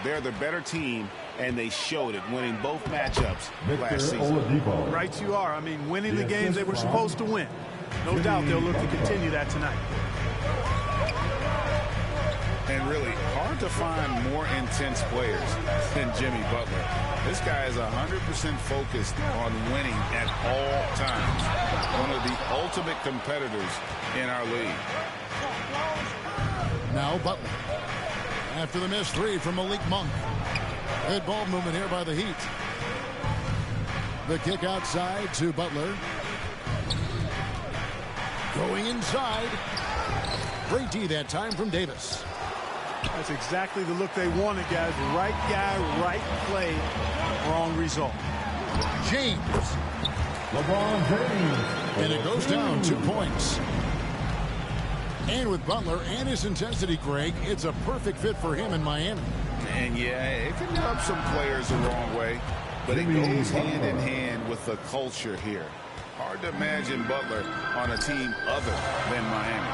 They're the better team, and they showed it, winning both matchups last season. Oladipo. Right you are. I mean, winning the games they were supposed to win. No doubt they'll look to continue that tonight. And really, hard to find more intense players than Jimmy Butler. This guy is 100% focused on winning at all times. One of the ultimate competitors in our league. Now Butler. After the missed three from Malik Monk. Good ball movement here by the Heat. The kick outside to Butler. Going inside. Great D that time from Davis. That's exactly the look they wanted, guys. Right guy, right play, wrong result. James. LeBron James. And it goes down 2 points. And with Butler and his intensity, Greg, it's a perfect fit for him in Miami. And yeah, it can rub some players the wrong way, but it goes hand in hand with the culture here. Hard to imagine Butler on a team other than Miami.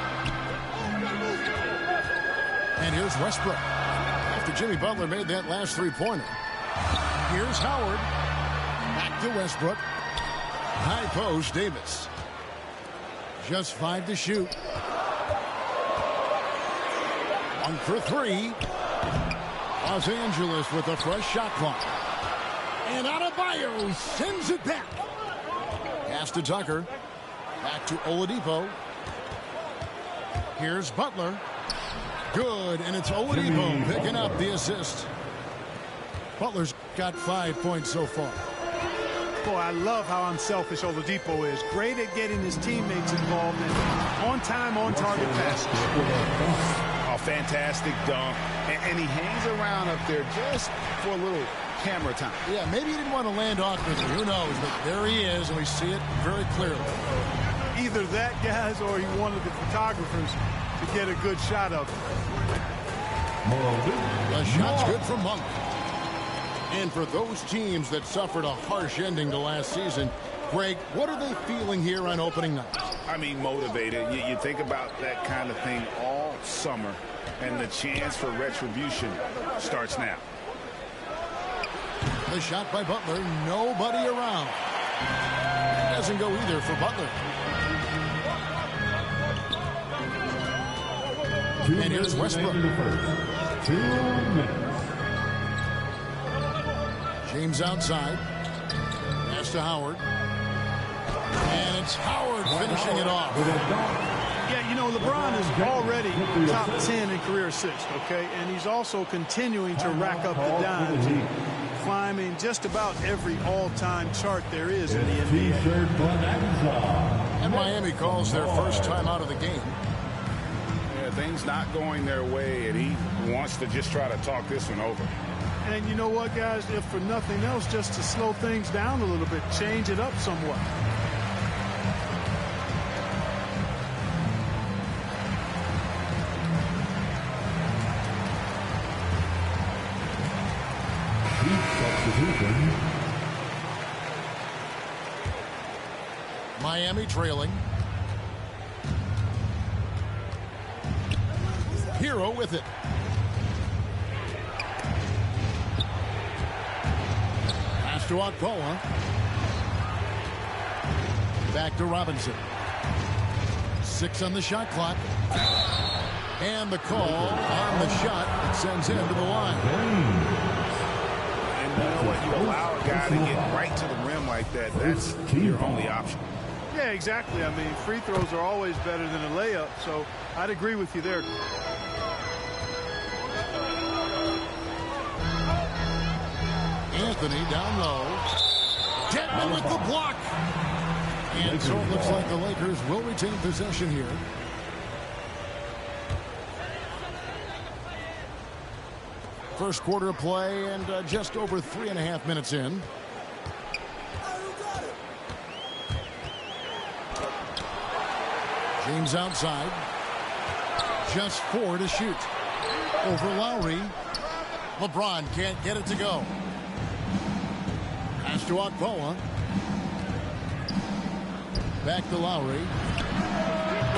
And here's Westbrook. After Jimmy Butler made that last three-pointer. Here's Howard. Back to Westbrook. High post, Davis. Just 5 to shoot. 1 for 3. Los Angeles with a fresh shot clock. And Adebayo sends it back. Pass to Tucker. Back to Oladipo. Here's Butler. Good, and it's Oladipo picking up the assist. Butler's got 5 points so far. Boy, I love how unselfish Oladipo is. Great at getting his teammates involved in on-time, on-target passes. A fantastic dunk, and he hangs around up there just for a little camera time. Yeah, maybe he didn't want to land awkwardly. Who knows? But there he is, and we see it very clearly. Either that, guys, or he wanted the photographers to get a good shot of it. The shot's good from Monk. And for those teams that suffered a harsh ending to last season, Greg, what are they feeling here on opening night? I mean, motivated. You think about that kind of thing all summer, and the chance for retribution starts now. The shot by Butler, nobody around. Doesn't go either for Butler. And here's Westbrook. 2 minutes. James outside. Pass to Howard. And it's Howard finishing it off. Yeah, you know, LeBron is already top 10 in career assists, okay? And he's also continuing to rack up the dimes, climbing just about every all-time chart there is in the NBA. And Miami calls their first time out of the game. Yeah, things not going their way, and he wants to just try to talk this one over. And you know what, guys? If for nothing else, just to slow things down a little bit, change it up somewhat. Substitution. Miami trailing. Hero with it. Pass to Akpoa. Back to Robinson. 6 on the shot clock. And the call on the shot sends him to the line. And you know what? You allow a guy to get right to the rim like that. That's your only option. Yeah, exactly. I mean, free throws are always better than a layup, so I'd agree with you there. Anthony down low. Dedmon with the block. And so it looks like the Lakers will retain possession here. First quarter of play and just over 3.5 minutes in. James outside. Just 4 to shoot. Over Lowry. LeBron can't get it to go. Pass to Akpoa. Back to Lowry.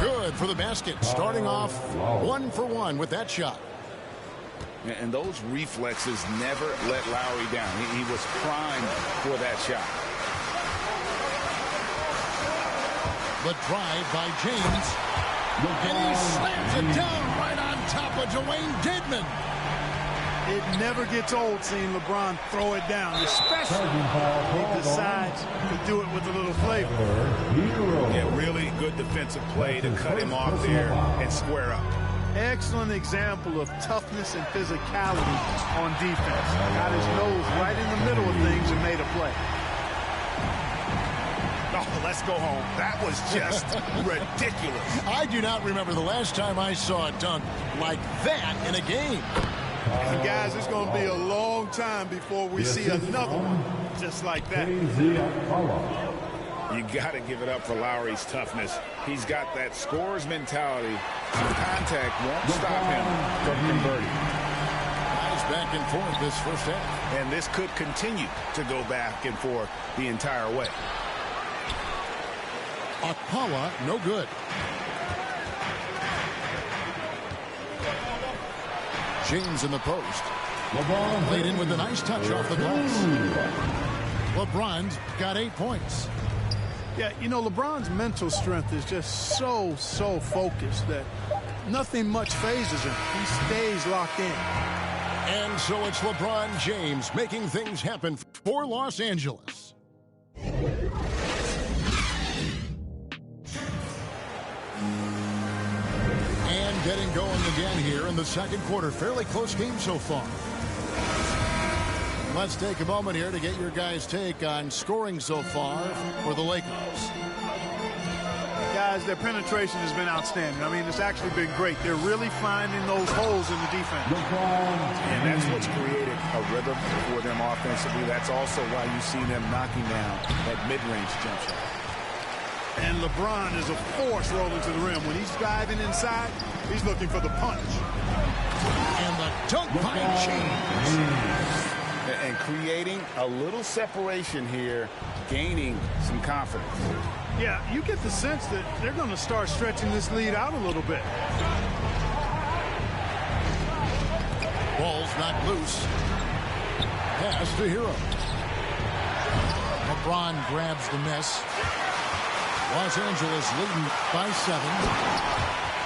Good for the basket. Starting off 1 for 1 with that shot. And those reflexes never let Lowry down. He was primed for that shot. The drive by James. And he slams it down right on top of Dwayne Dedmon. It never gets old seeing LeBron throw it down, especially when he decides to do it with a little flavor. Yeah, really good defensive play to cut him off there and square up. Excellent example of toughness and physicality on defense. Got his nose right in the middle of things and made a play. Oh, let's go home. That was just ridiculous. I do not remember the last time I saw a dunk like that in a game. And guys, it's going to be a long time before we see another one just like that. You got to give it up for Lowry's toughness. He's got that scorer's mentality. Contact won't stop him from converting. Guys back and forth this first half. And this could continue to go back and forth the entire way. Akpala, no good. James in the post. LeBron laid in with a nice touch off the glass. LeBron's got 8 points. Yeah, you know, LeBron's mental strength is just so focused that nothing much phases him. He stays locked in. And so it's LeBron James making things happen for Los Angeles. And getting going again here in the second quarter. Fairly close game so far. Let's take a moment here to get your guys' take on scoring so far for the Lakers. Guys, their penetration has been outstanding. I mean, it's actually been great. They're really finding those holes in the defense. And that's what's created a rhythm for them offensively. That's also why you see them knocking down that mid-range jump shot. And LeBron is a force rolling to the rim. When he's driving inside, he's looking for the punch. And the dunk by James. And creating a little separation here, gaining some confidence. Yeah, you get the sense that they're going to start stretching this lead out a little bit. Ball's not loose. Pass to Hero. LeBron grabs the miss. Los Angeles leading by 7.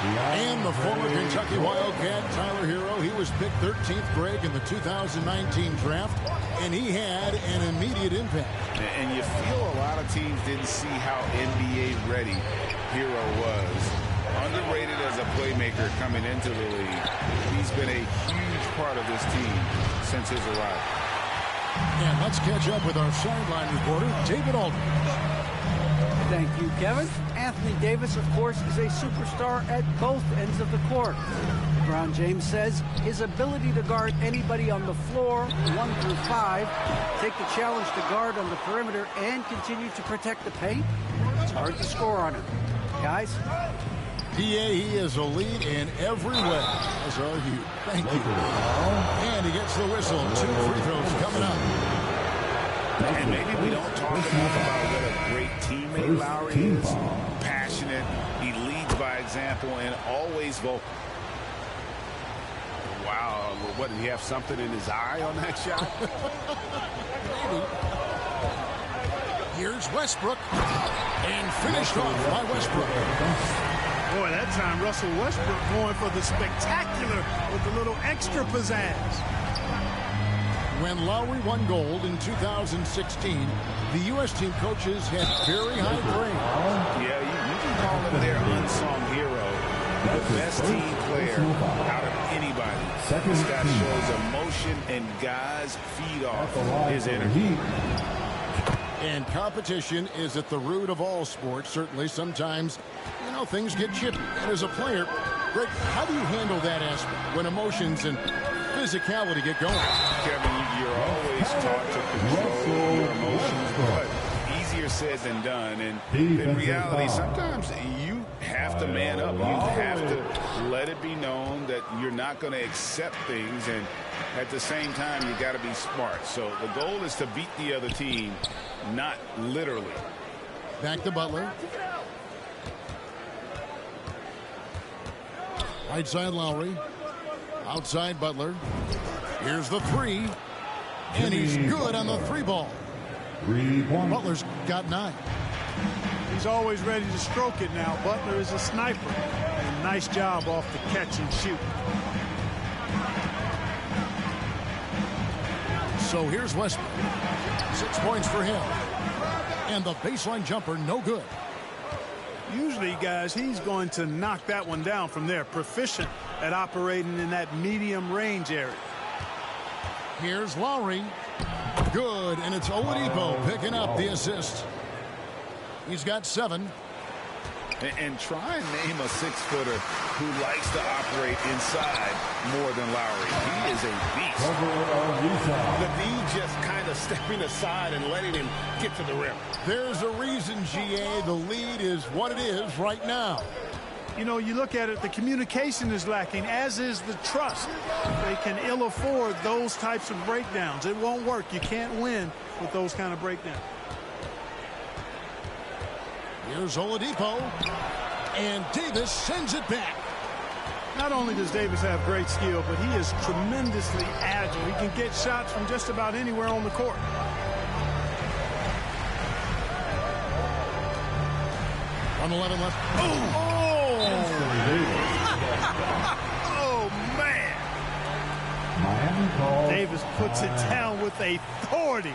And the former Kentucky Wildcat, Tyler Hero, he was picked 13th grade in the 2019 draft, and he had an immediate impact. And you feel a lot of teams didn't see how NBA ready Hero was. Underrated as a playmaker coming into the league. He's been a huge part of this team since his arrival. And let's catch up with our sideline reporter, David Aldridge. Thank you, Kevin. Anthony Davis, of course, is a superstar at both ends of the court. LeBron James says his ability to guard anybody on the floor, 1 through 5, take the challenge to guard on the perimeter, and continue to protect the paint, it's hard to score on him. Guys? He is a lead in every way, as are you. Thank you. And he gets the whistle. 2 free throws coming up. And maybe we don't talk enough about what a great teammate Lowry is. Passionate, he leads by example, and always vocal. Wow, what, did he have something in his eye on that shot? Here's Westbrook, and finished off by Westbrook. Boy, that time Russell Westbrook going for the spectacular with a little extra pizzazz. When Lowry won gold in 2016, the U.S. team coaches had very high praise. Yeah, you can call him their unsung hero. The best team player out of anybody. This guy shows emotion, and guys feed off his energy. And competition is at the root of all sports. Certainly, sometimes, you know, things get chippy. And as a player, Greg, how do you handle that aspect when emotions and physicality get going? Kevin, you're always taught to control your emotions, but easier said than done. And in reality, sometimes you have to man up. You have to let it be known that you're not going to accept things, and at the same time, you got to be smart. So the goal is to beat the other team, not literally. Back to Butler. Right side Lowry. Outside Butler. Here's the three. And he's good on the three ball. 3 points. Butler's got 9. He's always ready to stroke it now. Butler is a sniper. And nice job off the catch and shoot. So here's Westbrook. 6 points for him. And the baseline jumper, no good. Usually, guys, he's going to knock that one down from there. Proficient at operating in that medium range area. Here's Lowry. Good, and it's Oladipo picking up the assist. He's got 7. And try and name a 6-footer who likes to operate inside more than Lowry. He is a beast. The D just kind of stepping aside and letting him get to the rim. There's a reason, GA, the lead is what it is right now. You know, you look at it, the communication is lacking, as is the trust. They can ill afford those types of breakdowns. It won't work. You can't win with those kind of breakdowns. Here's Oladipo. And Davis sends it back. Not only does Davis have great skill, but he is tremendously agile. He can get shots from just about anywhere on the court. On 11 left. Oh! Oh, man. Miami calls. Davis puts it down with authority.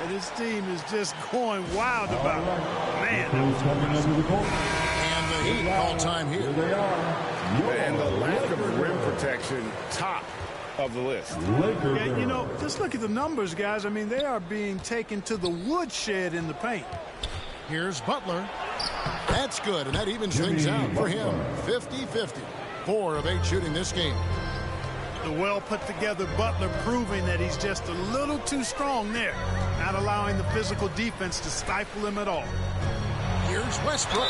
And his team is just going wild about it. Man, that was Coming under the court. And the Heat all time here. Here they are. And the lack of rim protection, top of the list. Lakers. Yeah, you know, just look at the numbers, guys. I mean, they are being taken to the woodshed in the paint. Here's Butler. That's good, and that evens things out for him. 50-50. 4 of 8 shooting this game. The well put together Butler proving that he's just a little too strong there, not allowing the physical defense to stifle him at all. Here's Westbrook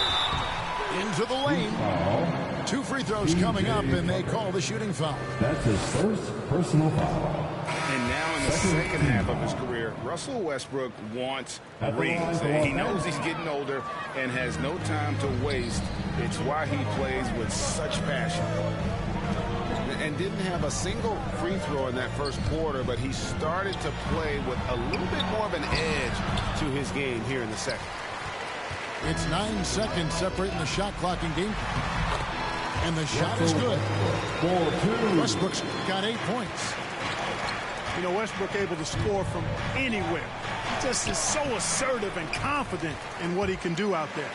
into the lane. 2 free throws coming up, and they call the shooting foul. That's his first personal foul. And now in the second half of his career, Russell Westbrook wants rings. He knows he's getting older and has no time to waste. It's why he plays with such passion. And didn't have a single free throw in that first quarter, but he started to play with a little bit more of an edge to his game here in the second. It's 9 seconds separating the shot clock in game. And the shot is good. 4-2. Westbrook's got 8 points. You know, Westbrook able to score from anywhere. He just is so assertive and confident in what he can do out there.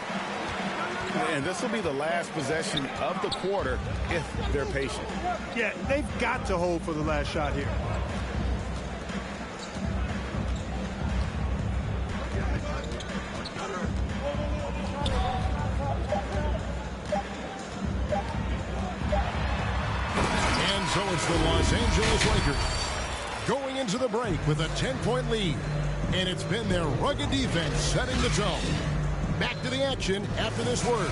And this will be the last possession of the quarter if they're patient. Yeah, they've got to hold for the last shot here. And so it's the Los Angeles Lakers going into the break with a 10-point lead. And it's been their rugged defense setting the tone. Back to the action after this word.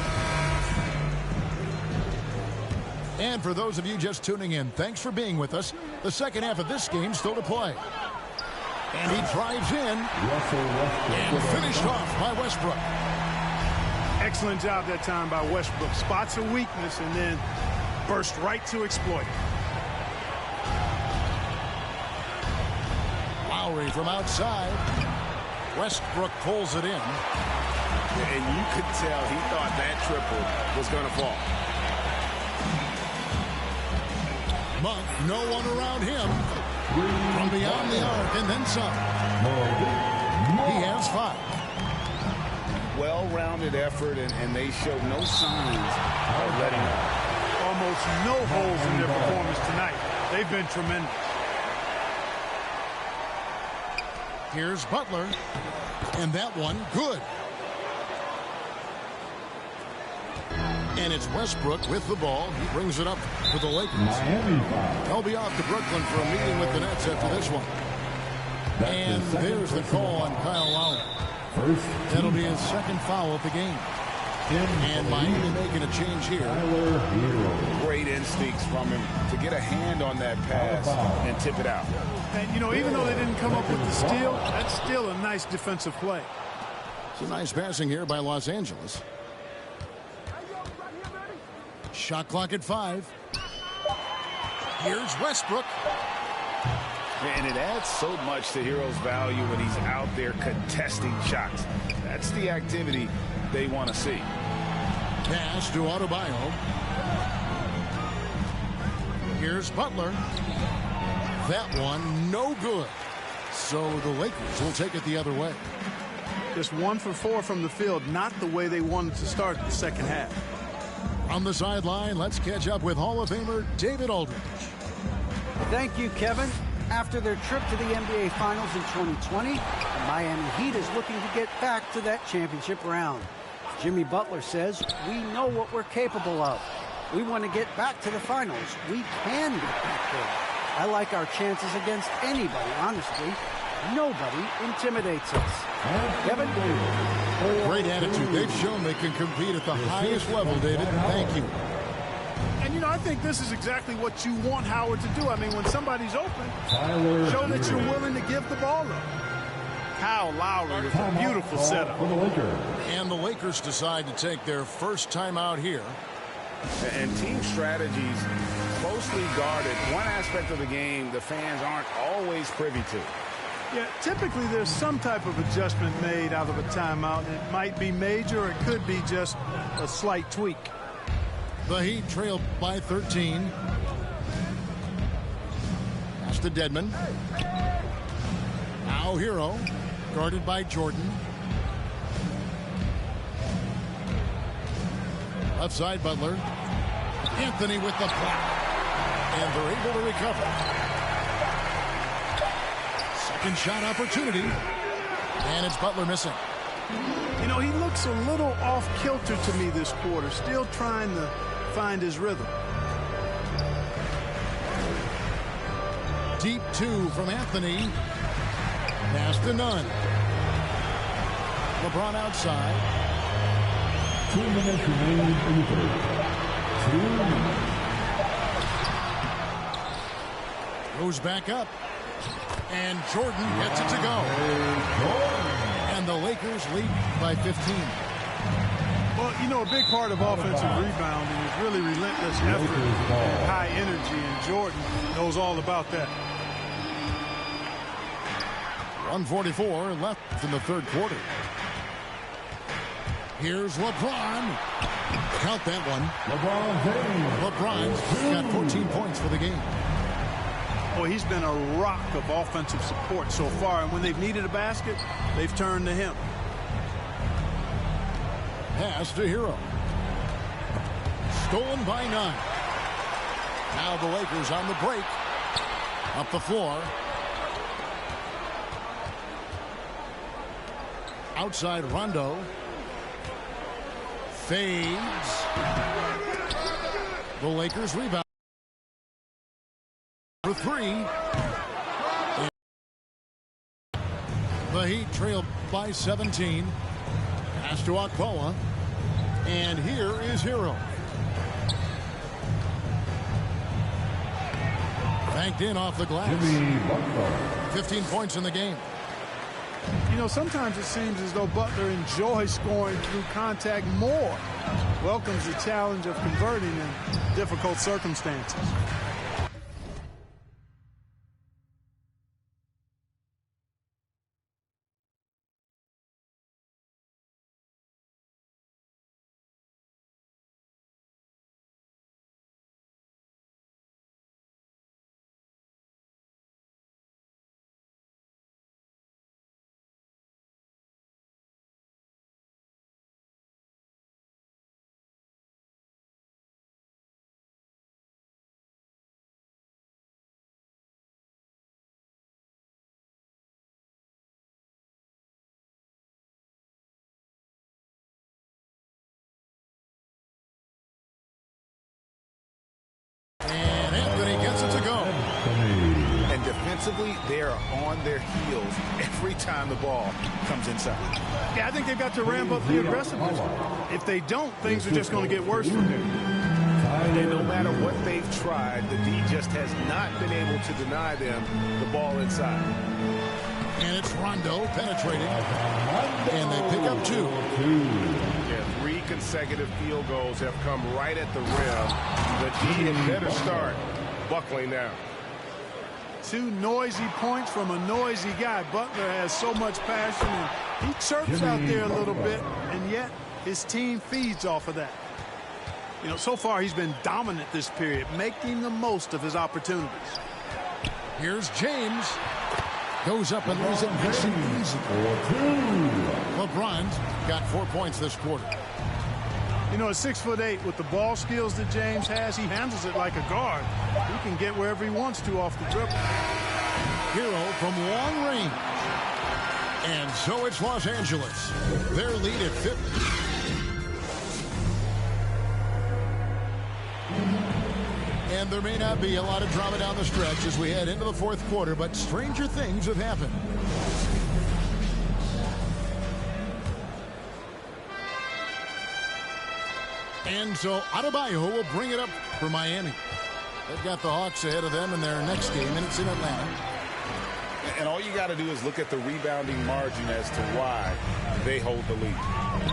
And for those of you just tuning in, thanks for being with us. The second half of this game still to play. And he drives in and finished off by Westbrook. Excellent job that time by Westbrook. Spots a weakness and then burst right to exploit. Lowry from outside. Westbrook pulls it in. And you could tell he thought that triple was going to fall. Monk, no one around him. From beyond the arc and then some. He has 5. Well-rounded effort, and they showed no signs of letting up. Almost no holes in their performance tonight. They've been tremendous. Here's Butler. And that one, good. And it's Westbrook with the ball. He brings it up for the Lakers. Miami foul. They'll be off to Brooklyn for a meeting with the Nets after this one. And there's the call on Kyle Lowry. That'll be his second foul of the game. And Miami making a change here. Great instincts from him to get a hand on that pass and tip it out. And, you know, even though they didn't come up with the steal, that's still a nice defensive play. It's a nice passing here by Los Angeles. Shot clock at 5. Here's Westbrook. And it adds so much to Hero's value when he's out there contesting shots. That's the activity they want to see. Pass to Adebayo. Here's Butler. That one, no good. So the Lakers will take it the other way. Just 1 for 4 from the field, not the way they wanted to start the second half. On the sideline, let's catch up with Hall of Famer David Aldridge. Thank you, Kevin. After their trip to the NBA Finals in 2020, the Miami Heat is looking to get back to that championship round. Jimmy Butler says, we know what we're capable of. We want to get back to the finals. We can get back there. I like our chances against anybody, honestly. Nobody intimidates us. Kevin? Great attitude. They've shown they can compete at the highest level, David. Thank you. And, you know, I think this is exactly what you want Howard to do. I mean, when somebody's open, show that you're willing to give the ball up. Kyle Lowry with a beautiful setup. And the Lakers decide to take their first timeout here. And team strategies closely guarded. One aspect of the game the fans aren't always privy to. Yeah, typically there's some type of adjustment made out of a timeout. It might be major, or it could be just a slight tweak. The Heat trail by 13. Pass to Dedmon. Now Hero, guarded by Jordan. Left side, Butler. Anthony with the block. And they're able to recover. Second shot opportunity. And it's Butler missing. You know, he looks a little off-kilter to me this quarter, still trying to find his rhythm. Deep 2 from Anthony. Pass to Nunn. LeBron outside. 2 minutes remaining in the third. 2 minutes. Goes back up. And Jordan gets it to go. And the Lakers lead by 15. Well, you know, a big part of offensive rebounding is really relentless effort and high energy, and Jordan knows all about that. 1:44 left in the third quarter. Here's LeBron. Count that one. LeBron's got 14 points for the game. Boy, he's been a rock of offensive support so far, and when they've needed a basket, they've turned to him. Pass to Hero. Stolen by Nunn. Now the Lakers on the break. Up the floor. Outside Rondo. Fades. The Lakers rebound. For 3. The Heat trail by 17. Pass to Akpoa. And here is Hero. Banked in off the glass. 15 points in the game. You know, sometimes it seems as though Butler enjoys scoring through contact more. Welcomes the challenge of converting in difficult circumstances. And Anthony gets it to go. And defensively, they are on their heels every time the ball comes inside. Yeah, I think they've got to ramp up the aggressiveness. If they don't, things are just going to get worse from here. And no matter what they've tried, the D just has not been able to deny them the ball inside. And it's Rondo penetrating. And they pick up 2. Yeah, 3 consecutive field goals have come right at the rim. The D had better start buckling now. Two noisy points from a noisy guy. Butler has so much passion, and he chirps out there a little bit, and yet his team feeds off of that. You know, so far he's been dominant this period, making the most of his opportunities. Here's James. Goes up and lays it nice and easy. LeBron's got 4 points this quarter. You know, at 6'8", with the ball skills that James has, he handles it like a guard. He can get wherever he wants to off the dribble. Hero from long range. And so it's Los Angeles. Their lead at 50. And there may not be a lot of drama down the stretch as we head into the fourth quarter, but stranger things have happened. And so Adebayo will bring it up for Miami. They've got the Hawks ahead of them in their next game, and it's in Atlanta. And all you got to do is look at the rebounding margin as to why they hold the lead.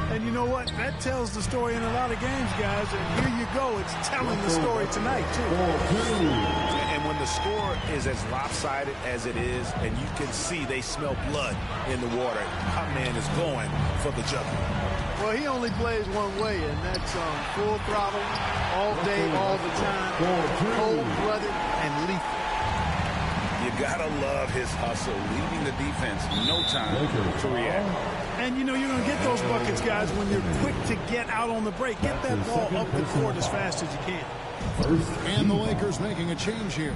And you know what? That tells the story in a lot of games, guys. And here you go. It's telling the story tonight, too. And when the score is as lopsided as it is, and you can see they smell blood in the water, our man is going for the jugular. Well, he only plays one way, and that's full throttle, all day, all the time, cold-blooded and lethal. You gotta love his hustle, leaving the defense no time to react. And, you know, you're going to get those buckets, guys, when you're quick to get out on the break. Get that ball up the court as fast as you can. And the Lakers making a change here.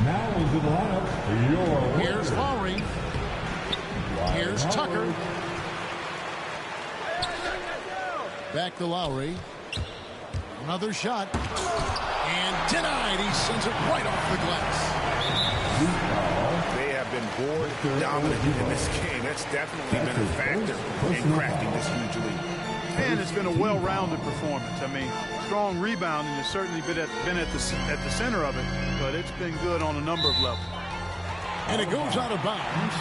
Now into the lineup, Here's Lowry. Here's Tucker. Back to Lowry. Another shot. And denied. He sends it right off the glass. They have been board dominant in this game. That's definitely been a factor in cracking this huge lead. And it's been a well-rounded performance. I mean, strong rebounding has certainly been at the center of it, but it's been good on a number of levels. And it goes out of bounds.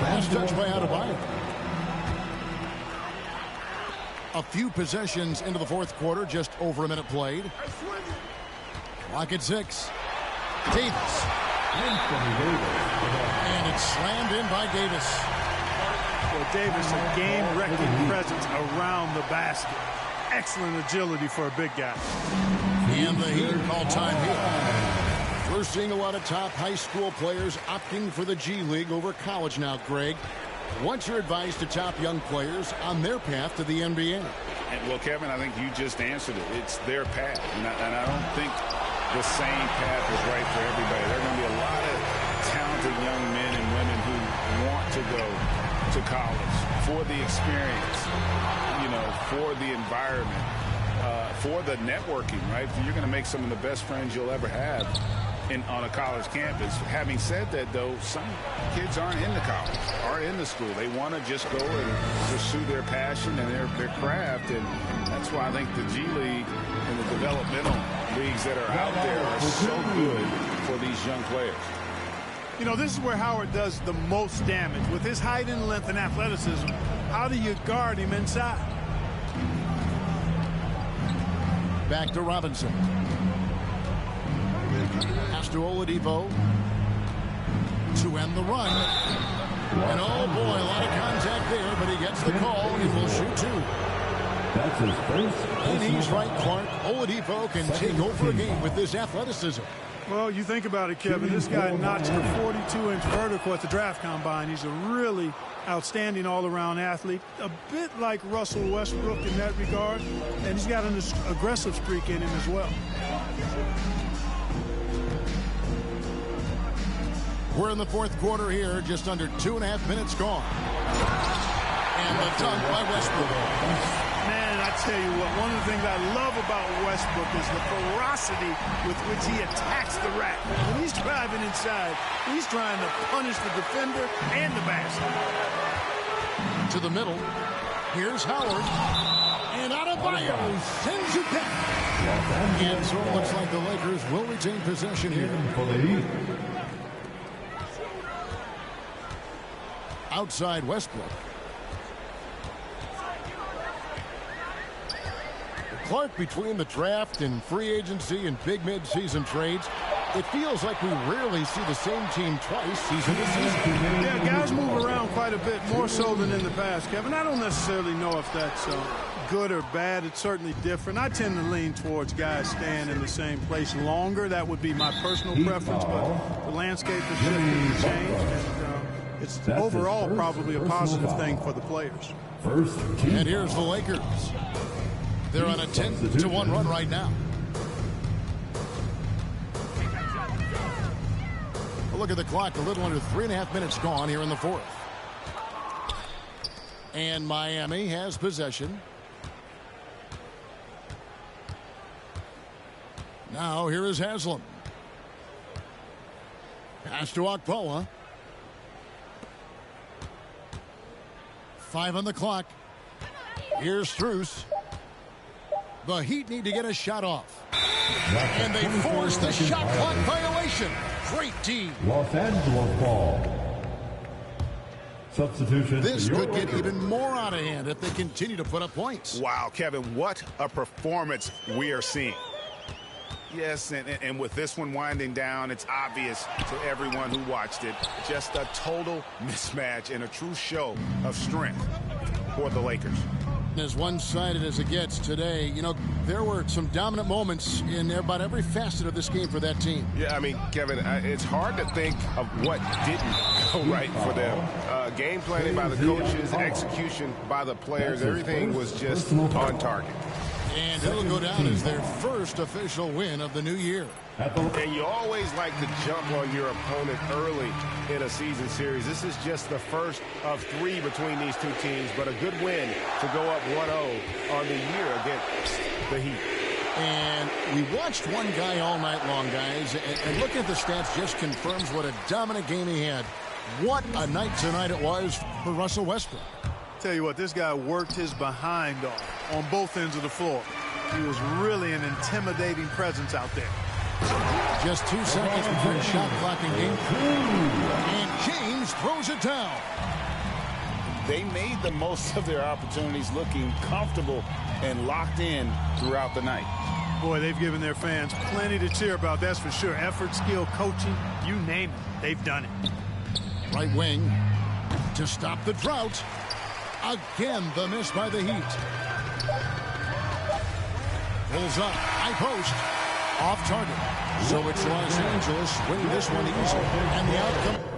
Last touch by Adebayo. A few possessions into the fourth quarter, just over a minute played. Clock at 6. Davis. And it's slammed in by Davis. Well, Davis, a game-wrecking presence around the basket. Excellent agility for a big guy. And the Heat call time here. We're seeing a lot of top high school players opting for the G League over college now, Greg. What's your advice to top young players on their path to the NBA? Well, Kevin, I think you just answered it. It's their path. And I don't think the same path is right for everybody. There are going to be a lot of talented young men and women who want to go to college for the experience, you know, for the environment, for the networking, right? You're going to make some of the best friends you'll ever have on a college campus. Having said that, though, some kids aren't into college, aren't into school. They want to just go and pursue their passion and their craft, and that's why I think the G League and the developmental leagues that are out there are so good for these young players. You know, this is where Howard does the most damage. With his height and length and athleticism, how do you guard him inside? Back to Robinson. Pass to Oladipo. To end the run. And oh boy, a lot of contact there, but he gets the call. He will shoot two. That's his first. And he's right, Clark. Oladipo can take over a game with this athleticism. Well, you think about it, Kevin. This guy notched a 42-inch vertical at the draft combine. He's a really outstanding all-around athlete, a bit like Russell Westbrook in that regard, and he's got an aggressive streak in him as well. We're in the fourth quarter here, just under 2.5 minutes gone. And the dunk by Westbrook. Man, I tell you what, one of the things I love about Westbrook is the ferocity with which he attacks the rack. When he's driving inside, he's trying to punish the defender and the basket. To the middle. Here's Howard. And Adebayo sends it back. And so it looks like the Lakers will retain possession here. Outside Westbrook. Clark, between the draft and free agency and big mid-season trades, it feels like we rarely see the same team twice season to season. Yeah, guys move around quite a bit, more so than in the past, Kevin. I don't necessarily know if that's good or bad. It's certainly different. I tend to lean towards guys staying in the same place longer. That would be my personal preference, but the landscape has shifted and changed, and it's overall probably a positive thing for the players. And here's the Lakers. They're on a 10-1 run right now. A look at the clock, a little under 3.5 minutes gone here in the fourth. And Miami has possession. Now here is Haslam. Pass to Okpala. 5 on the clock. Here's Strus. The Heat need to get a shot off. And they force the shot clock violation. Great D. Los Angeles ball. Substitution. This could get even more out of hand if they continue to put up points. Wow, Kevin, what a performance we are seeing. Yes, and with this one winding down, it's obvious to everyone who watched it. Just a total mismatch and a true show of strength for the Lakers. As one-sided as it gets today, you know, there were some dominant moments in about every facet of this game for that team. Yeah, I mean, Kevin, it's hard to think of what didn't go right for them. Game planning by the coaches, execution by the players, everything was just on target. And it'll go down as their first official win of the new year. And you always like to jump on your opponent early in a season series. This is just the first of 3 between these two teams, but a good win to go up 1-0 on the year against the Heat. And we watched one guy all night long, guys, and looking at the stats just confirms what a dominant game he had. What a night tonight it was for Russell Westbrook. Tell you what, this guy worked his behind off on both ends of the floor. He was really an intimidating presence out there. Just 2 seconds before the shot clock in game 2. And James throws it down. They made the most of their opportunities, looking comfortable and locked in throughout the night. Boy, they've given their fans plenty to cheer about, that's for sure. Effort, skill, coaching, you name it, they've done it. Right wing to stop the drought. Again, the miss by the Heat. Pulls up, high post, off target. So it's Los Angeles winning this one easily. And the outcome.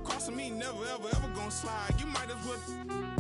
Crossing me, never, ever, ever gonna slide. You might as well...